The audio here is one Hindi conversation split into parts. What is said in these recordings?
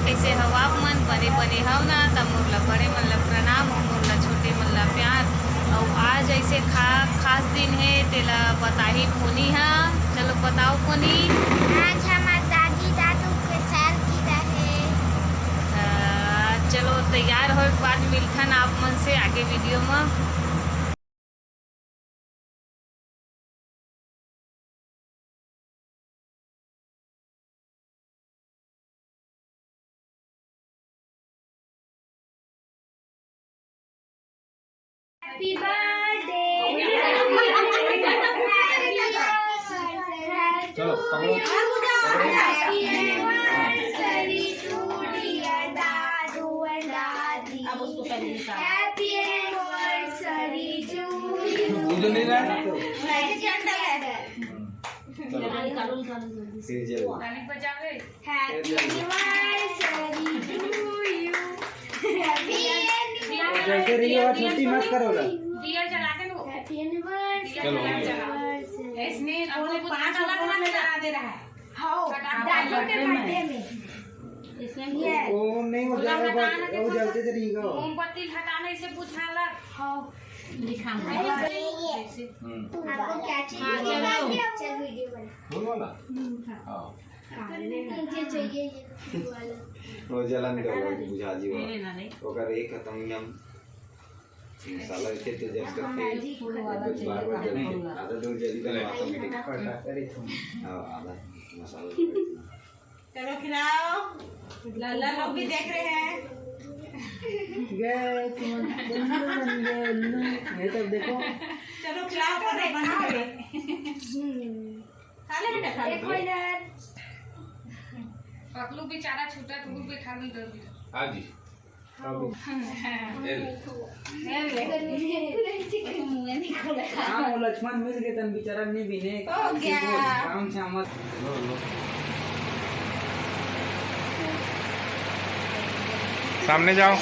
कैसे हवा मन बने बने हव ना तब मोरला बड़े मन ला प्रणाम हो, मोरला छोटे मन ला प्यार। और आज ऐसे खास दिन है तेला बताही फोनी हा। चलो बताओ फोनी। आज हमारे दादी दादू के साल की है। चलो तैयार हो के बाद मिलथन आप मन से आगे वीडियो में। Happy birthday. चलो पकड़ो। हैप्पी एनिवर्सरी टू डियर दादू एंड दादी। अब उसको पहले निकाल। Happy anniversary to you. मुझे नहीं रहा तो झंडा है। निकालो जल्दी से। गाने बजावे। Happy anniversary to you. Happy जैसे रही हो छोटी मत करो ना। दिया जला के लो। Happy anniversary. चलो इसने अपने 5 अलग अलग जला दे रहा है। हाँ दादू के बर्थडे में इसने वो नहीं हो जाएगा, वो जलते रहेगा। मोमबत्ती हटाने से बुझाला। हाँ लिखा है। आपको क्या चाहिए? चल वीडियो बना। बोलो ना। हाँ मुझे चाहिए ये वाला। वो जला निकालो बुझा जी मेरे ना नहीं। वो कर एक खत्म हम मसाला इसे तो जब तक बार बार जलते आधा दूर जल्दी तो ऑटोमेटिक फटा करे हां आधा मसाला चलो खिलाओ। लाला लोग भी देख रहे हैं। गए तुम ये तब देखो। चलो खिलाओ पर बना ले। खा ले बेटा खा ले। देखो इधर। पकलू बेचारा छूटा तो भी खा नहीं दो। हां जी हाँ वो लक्ष्मण मिल गए तन बेचारा नहीं बिने हो गया काम से मत सामने जाओ।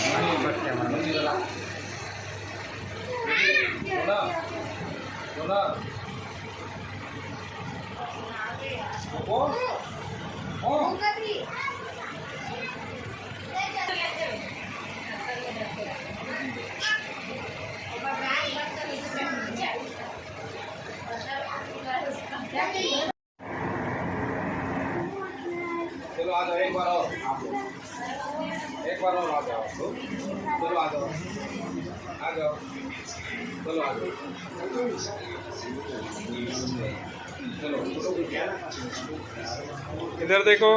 चलो आ जाओ एक बार और आप एक बार और आ जाओ चलो आ जाओ आ जाओ चलो आ जाओ चलो इधर देखो।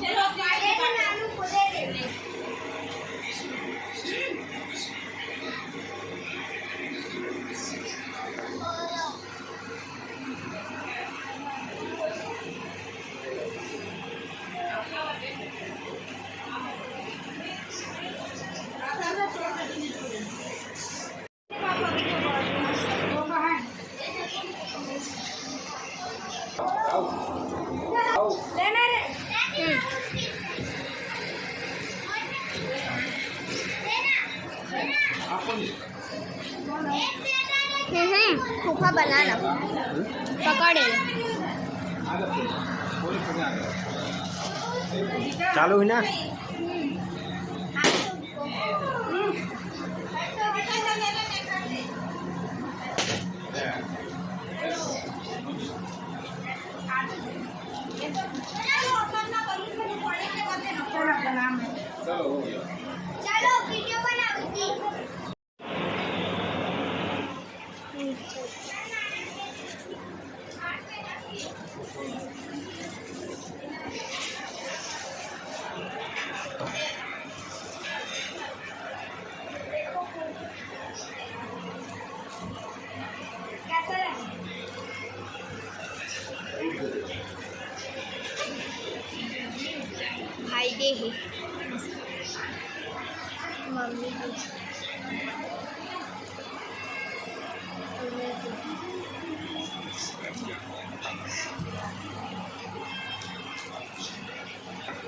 चलो नानू को दे दे। लेना रे। फूफा बनाना पकड़े। चालू है ना। चलो हो गया। चलो वीडियो बनाओ। कैसा है? ये है मम्मी की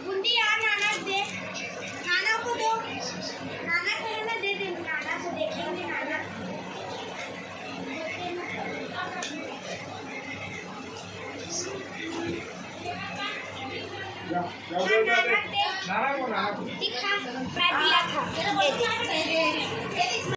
बूंदी यार नाना दे, नाना को दो, नाना को ना दे दे, नाना को देखेंगे नाना नाना को दिखा, मैं दिया था।